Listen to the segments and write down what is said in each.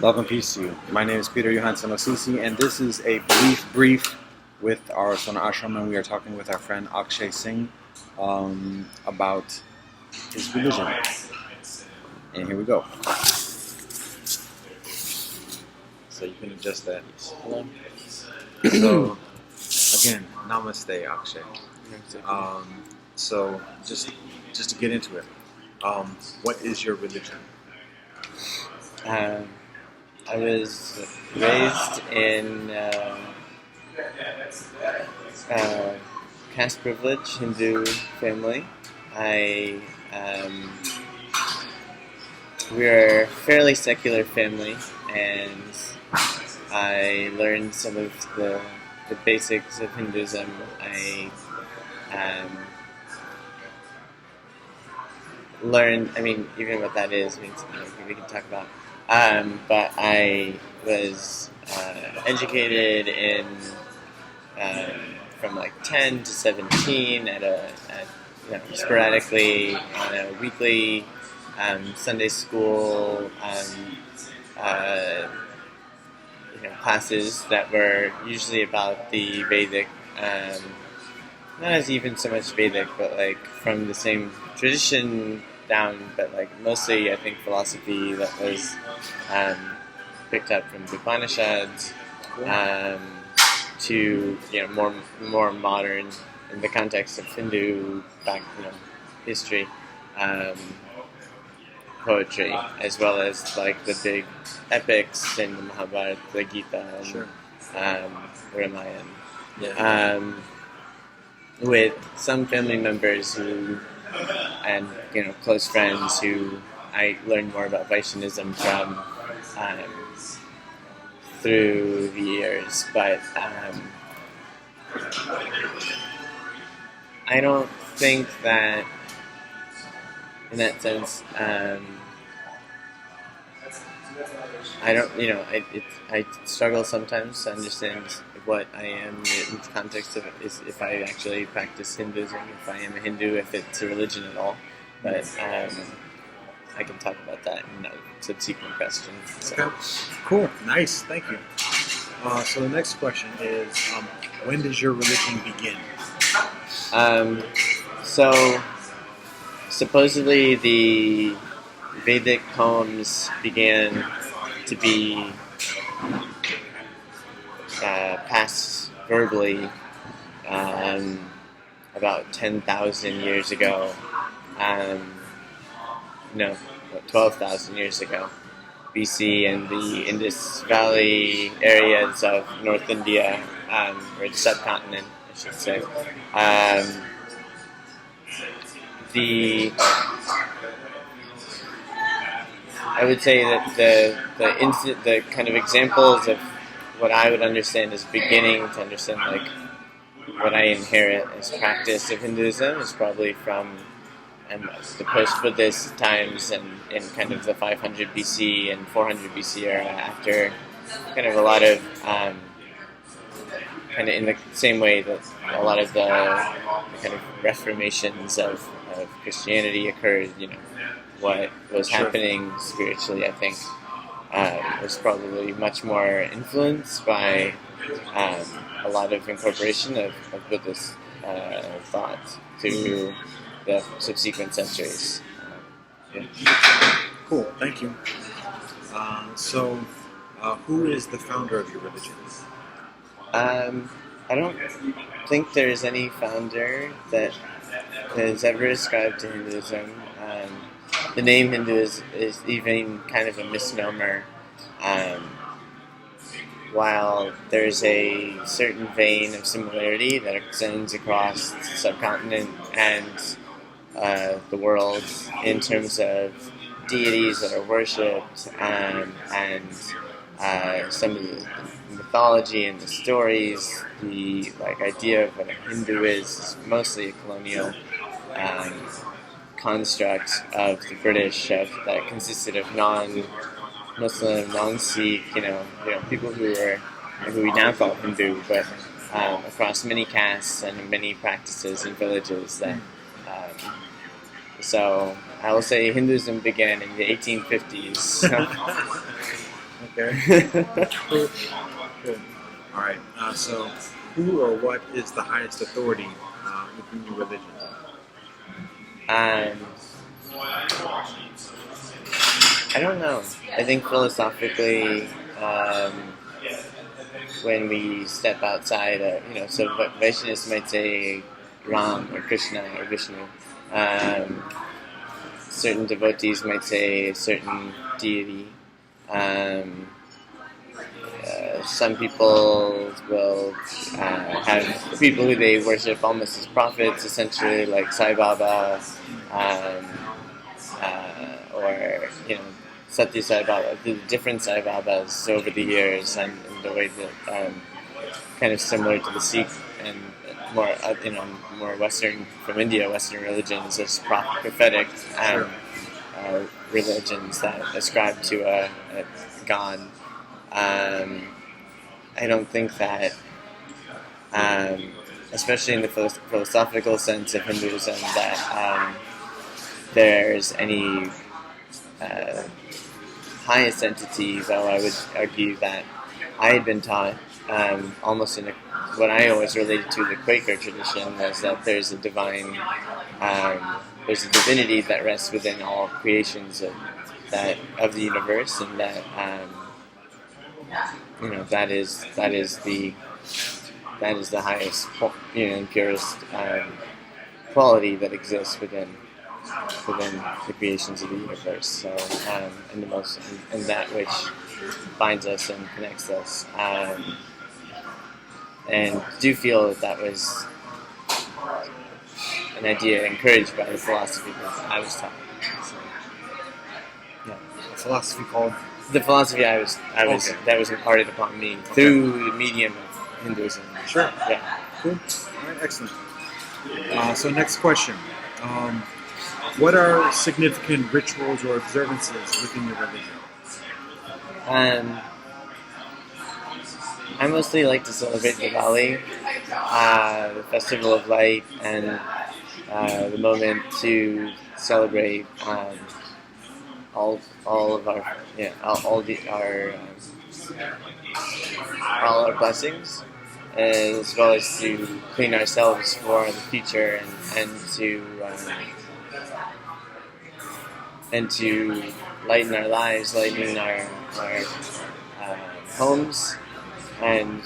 Love and peace to you. My name is Peter Johansson Osisi, and this is a belief brief with our Sona Ashram, and we are talking with our friend Akshai Singh about his religion. And here we go. So you can adjust that. Hello. So, again, namaste, Akshai. So, just to get into it, what is your religion? I was raised in caste privilege Hindu family. We're a fairly secular family, and I learned some of the basics of Hinduism. I learned, even what that is, we can talk about. But I was educated in from like 10 to 17 sporadically on a weekly Sunday school classes that were usually about the Vedic, not as even so much Vedic, but like from the same tradition down, but like mostly I think philosophy that was picked up from the Upanishads to more modern in the context of Hindu history, poetry, as well as like the big epics in the Mahabharata, the Gita, and Ramayana. Yeah. With some family members and close friends who I learned more about Vaishnavism from through the years, but I don't think that in that sense I struggle sometimes to understand what I am in the context of it, is if I actually practice Hinduism, if I am a Hindu, if it's a religion at all. But I can talk about that in a subsequent question. So. Okay. Cool. Nice. Thank you. So the next question is, when does your religion begin? So supposedly the Vedic poems began to be passed verbally about 10,000 years ago. 12,000 years ago, BC, in the Indus Valley areas of North India, or the subcontinent, I should say. I would say that the kind of examples of what I would understand as beginning to understand like what I inherit as practice of Hinduism is probably from the post-Buddhist times and in kind of the 500 BC and 400 BC era, after kind of a lot of kind of in the same way that a lot of the kind of reformations of Christianity occurred. What was happening spiritually, I think, was probably much more influenced by a lot of incorporation of Buddhist thought to the subsequent centuries. Cool. Thank you. So, who is the founder of your religion? I don't think there's any founder that has ever ascribed to Hinduism. The name Hindu is even kind of a misnomer. While there's a certain vein of similarity that extends across the subcontinent and the world in terms of deities that are worshipped, and some of the mythology and the stories, the idea of what a Hindu is mostly a colonial construct of the British that consisted of non-Muslim, non-Sikh, people who we now call Hindu, but across many castes and many practices and villages that. So I will say Hinduism began in the 1850s. Okay. Cool. Good. All right. So, who or what is the highest authority within your religion? Um, I don't know. I think philosophically, when we step outside, so Vaishnavas might say Ram or Krishna or Vishnu. Um, certain devotees might say a certain deity. Some people will have people who they worship almost as prophets, essentially, like Sai Baba, or Satya Sai Baba. The different Sai Babas over the years, and the way that kind of similar to the Sikh and more more Western from India, Western religions as prophetic religions that ascribe to a God. I don't think that, especially in the philosophical sense of Hinduism, that there's any highest entity, though I would argue that I had been taught almost in what I always related to the Quaker tradition was that there's a divine, there's a divinity that rests within all creations of the universe, and that that is the highest and purest quality that exists within the creations of the universe. So, and that which binds us and connects us, and do feel that was an idea encouraged by the philosophy that I was taught. So, yeah, A philosophy called. the philosophy Okay. that was imparted upon me through the medium of Hinduism. Sure. Yeah. Cool. All right. Excellent. So next question. What are significant rituals or observances within your religion? I mostly like to celebrate Diwali, the Festival of Light, and the moment to celebrate all of our all our blessings, as well as to clean ourselves for the future and to lighten our lives, lighten our homes, and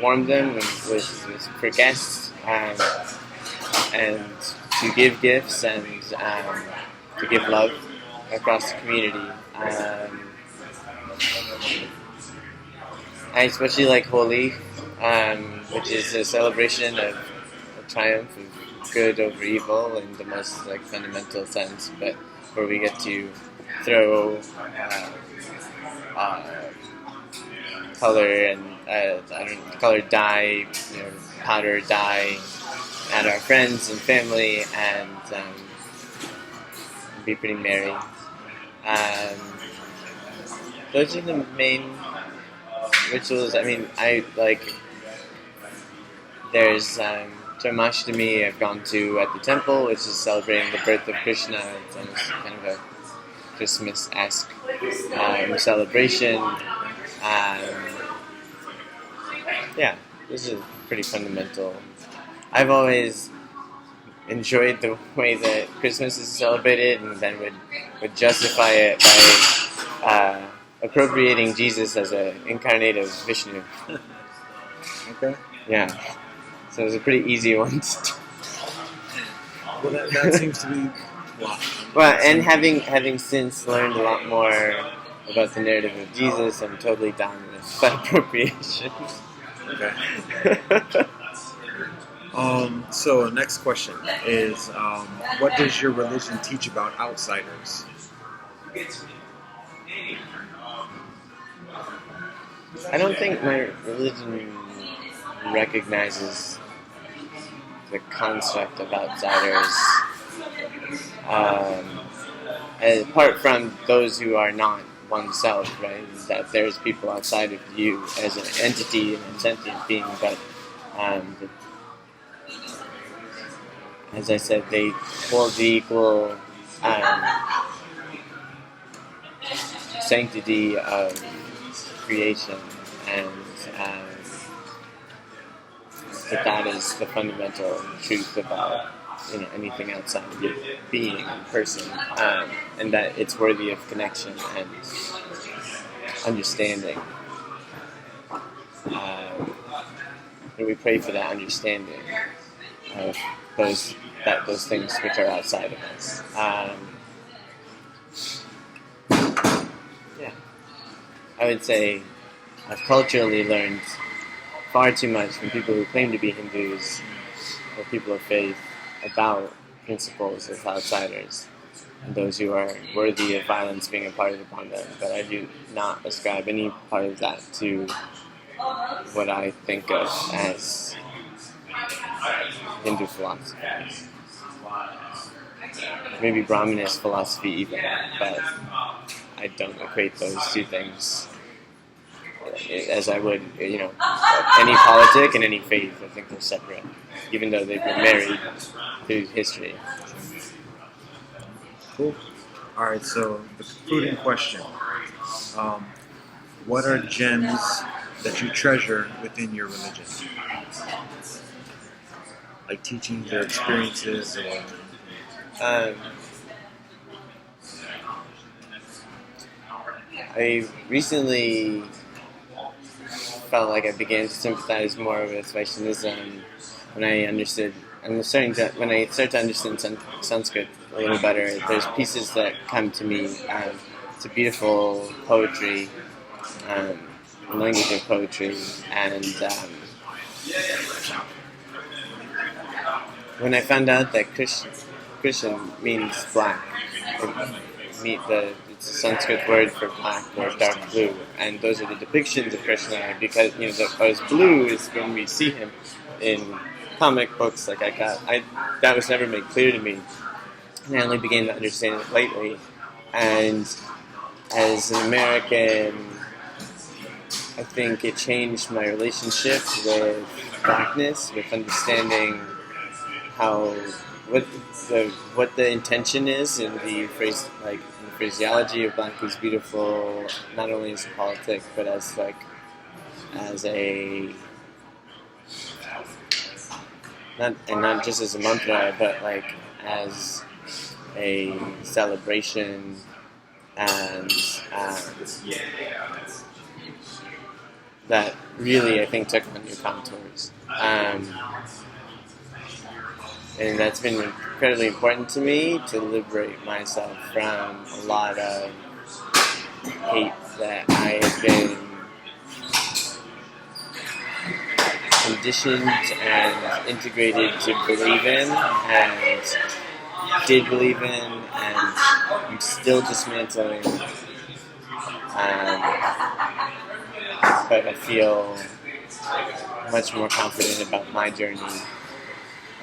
warm them for guests, and to give gifts and to give love across the community. I especially like Holi, which is a celebration of a triumph of good over evil in the most fundamental sense, but where we get to throw color and colored dye, powder dye at our friends and family, and be pretty merry. Those are the main rituals. I mean, there's Janmashtami I've gone to at the temple, which is celebrating the birth of Krishna. It's kind of a Christmas-esque celebration. Yeah, this is pretty fundamental. I've always enjoyed the way that Christmas is celebrated, and then would justify it by appropriating Jesus as an incarnate of Vishnu. Okay. Yeah. So it was a pretty easy one to do. Well, that seems to be. Well, and having since learned a lot more about the narrative of Jesus, I'm totally down with that appropriation. Okay. So next question is, what does your religion teach about outsiders? I don't think my religion recognizes the concept of outsiders, apart from those who are not oneself, right? That there's people outside of you as an entity and a sentient being, but as I said, they hold the equal sanctity of creation, and that is the fundamental truth about anything outside of your being and person, and that it's worthy of connection and understanding. And we pray for that understanding of those things which are outside of us. Yeah, I would say I've culturally learned far too much from people who claim to be Hindus or people of faith about principles of outsiders and those who are worthy of violence being imparted upon them. But I do not ascribe any part of that to what I think of as Hindu philosophy. Maybe Brahminist philosophy even, but I don't equate those two things as I would, any politic and any faith. I think they're separate, even though they've been married through history. Cool. All right, so the concluding question. What are gems that you treasure within your religion? Like teachings or experiences or... I recently felt like I began to sympathize more with Vaishnavism when I start to understand Sanskrit a little better. There's pieces that come to me. It's a beautiful poetry, language of poetry, and when I found out that Krishna means black, it's a Sanskrit word for black or dark blue, and those are the depictions of Krishna, because as blue is when we see him in comic books. That was never made clear to me, and I only began to understand it lately. And as an American, I think it changed my relationship with blackness, with understanding what the intention is in the phraseology of black is beautiful, not only as a politic but as a not just as a mantra, but as a celebration, and that really I think took on new contours. And that's been incredibly important to me, to liberate myself from a lot of hate that I have been conditioned and integrated to believe in, and did believe in, and I'm still dismantling. But I feel much more confident about my journey,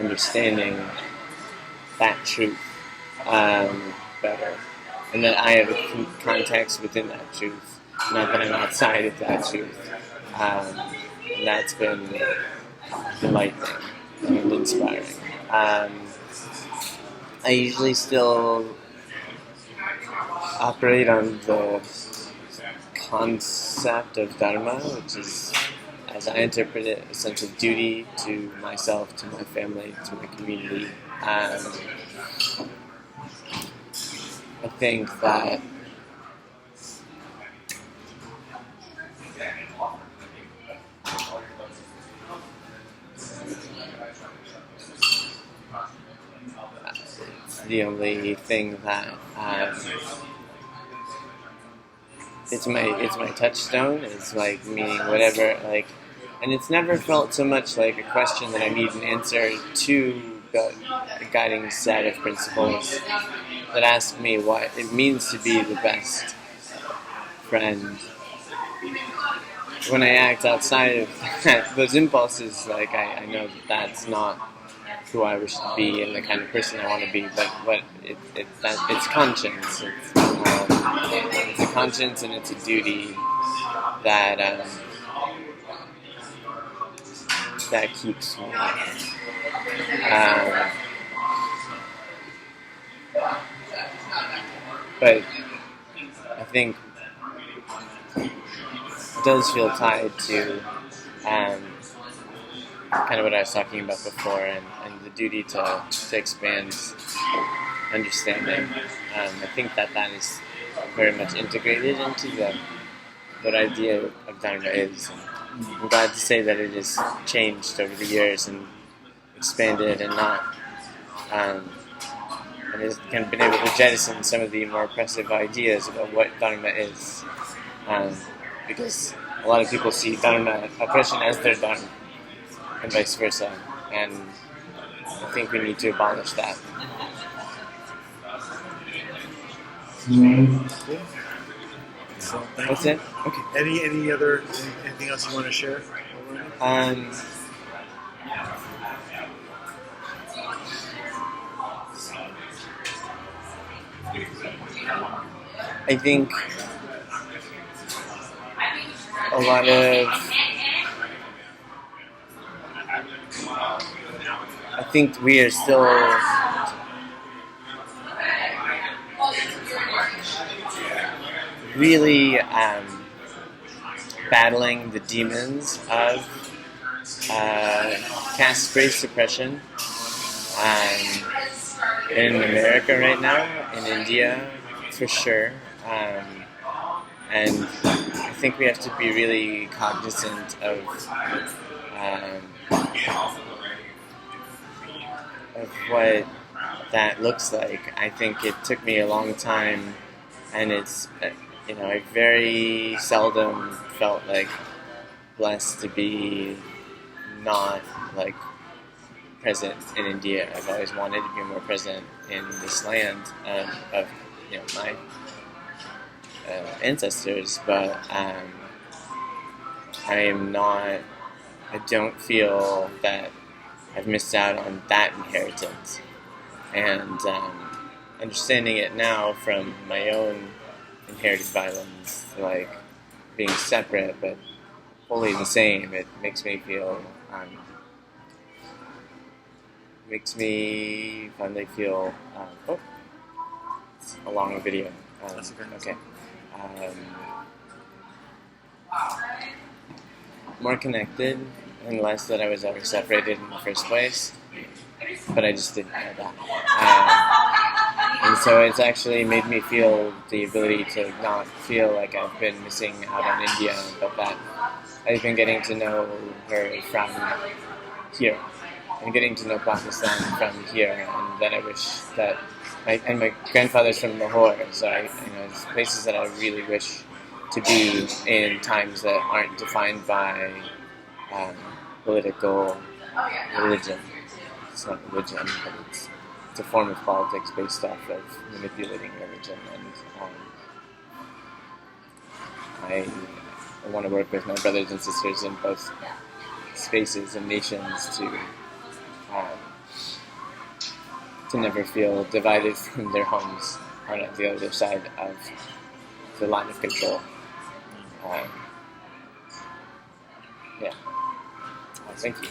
understanding that truth better, and that I have a context within that truth, not that I'm outside of that truth. And that's been enlightening and inspiring. I usually still operate on the concept of dharma, which is, as I interpret it, a sense of duty to myself, to my family, to my community. I think that it's the only thing that it's my touchstone. It's meaning whatever, and it's never felt so much like a question that I need an answer to, but a guiding set of principles that ask me what it means to be the best friend. When I act outside of those impulses, I know that that's not who I wish to be and the kind of person I want to be, but it's conscience. It's a conscience and it's a duty that that keeps me. But I think does feel tied to kind of what I was talking about before, and the duty to expand understanding. I think that is very much integrated into what idea of Dharma is. And I'm glad to say that it has changed over the years and expanded, and not and has kind of been able to jettison some of the more oppressive ideas about what Dharma is, because a lot of people see Dharma oppression as their Dharma, and vice versa, and I think we need to abolish that. So, That's it? Okay. Anything else you want to share? I think a lot of... I think we are still really battling the demons of caste-based suppression in America right now, in India for sure, and I think we have to be really cognizant of what that looks like. I think it took me a long time, and it's I very seldom felt like blessed to be not like present in India. I've always wanted to be more present in this land of my ancestors, but I don't feel that I've missed out on that inheritance, and understanding it now from my own inherited violence, like being separate but wholly the same, it makes me feel finally feel it's a long video. Okay. More connected, and less that I was ever separated in the first place, but I just didn't know that. And so it's actually made me feel the ability to not feel like I've been missing out on India, but that I've been getting to know her from here, and getting to know Pakistan from here, and that I wish that my grandfather's from Lahore, so it's places that I really wish to be in times that aren't defined by political religion. It's not religion, but it's a form of politics based off of manipulating religion, and I want to work with my brothers and sisters in both spaces and nations to never feel divided from their homes on the other side of the line of control. Thank you.